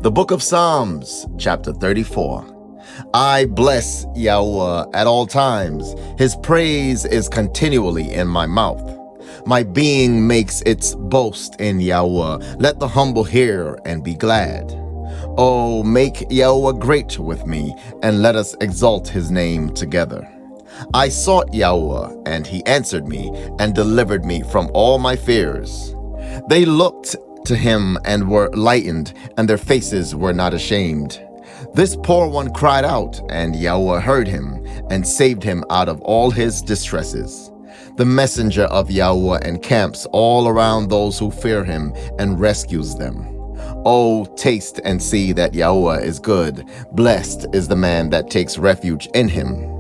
The Book of Psalms, chapter 34. I bless YAHUAH at all times. His praise is continually in my mouth. My being makes its boast in YAHUAH. Let the humble hear and be glad. Oh, make YAHUAH great with me, and let us exalt his name together. I sought YAHUAH, and he answered me, and delivered me from all my fears. They looked to him and were lightened, and their faces were not ashamed. This poor one cried out, and YAHUAH heard him, and saved him out of all his distresses. The messenger of YAHUAH encamps all around those who fear him, and rescues them. Oh, taste and see that YAHUAH is good. Blessed is the man that takes refuge in him.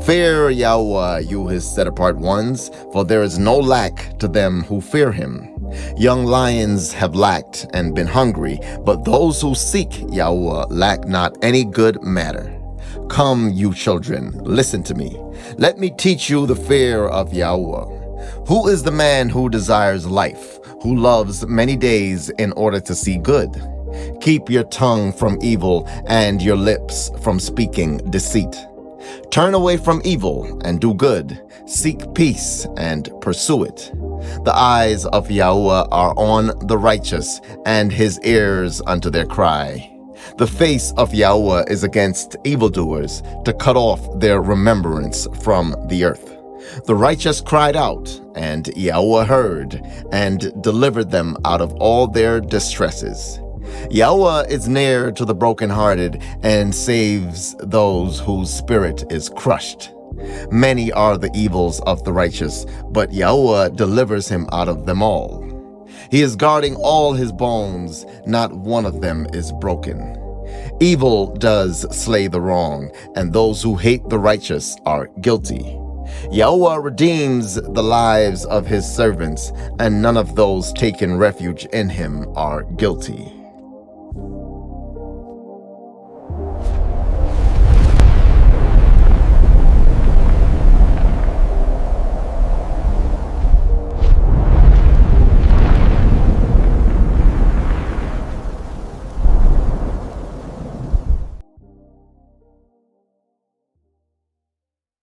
Fear YAHUAH, you his set-apart ones, for there is no lack to them who fear him. Young lions have lacked and been hungry, but those who seek YAHUAH lack not any good matter. Come, you children, listen to me. Let me teach you the fear of YAHUAH. Who is the man who desires life, who loves many days in order to see good? Keep your tongue from evil and your lips from speaking deceit. Turn away from evil and do good. Seek peace and pursue it. The eyes of YAHUAH are on the righteous, and his ears unto their cry. The face of YAHUAH is against evildoers, to cut off their remembrance from the earth. The righteous cried out, and YAHUAH heard, and delivered them out of all their distresses. YAHUAH is near to the brokenhearted, and saves those whose spirit is crushed. Many are the evils of the righteous, but YAHUAH delivers him out of them all. He is guarding all his bones, not one of them is broken. Evil does slay the wrong, and those who hate the righteous are guilty. YAHUAH redeems the lives of his servants, and none of those taking refuge in him are guilty.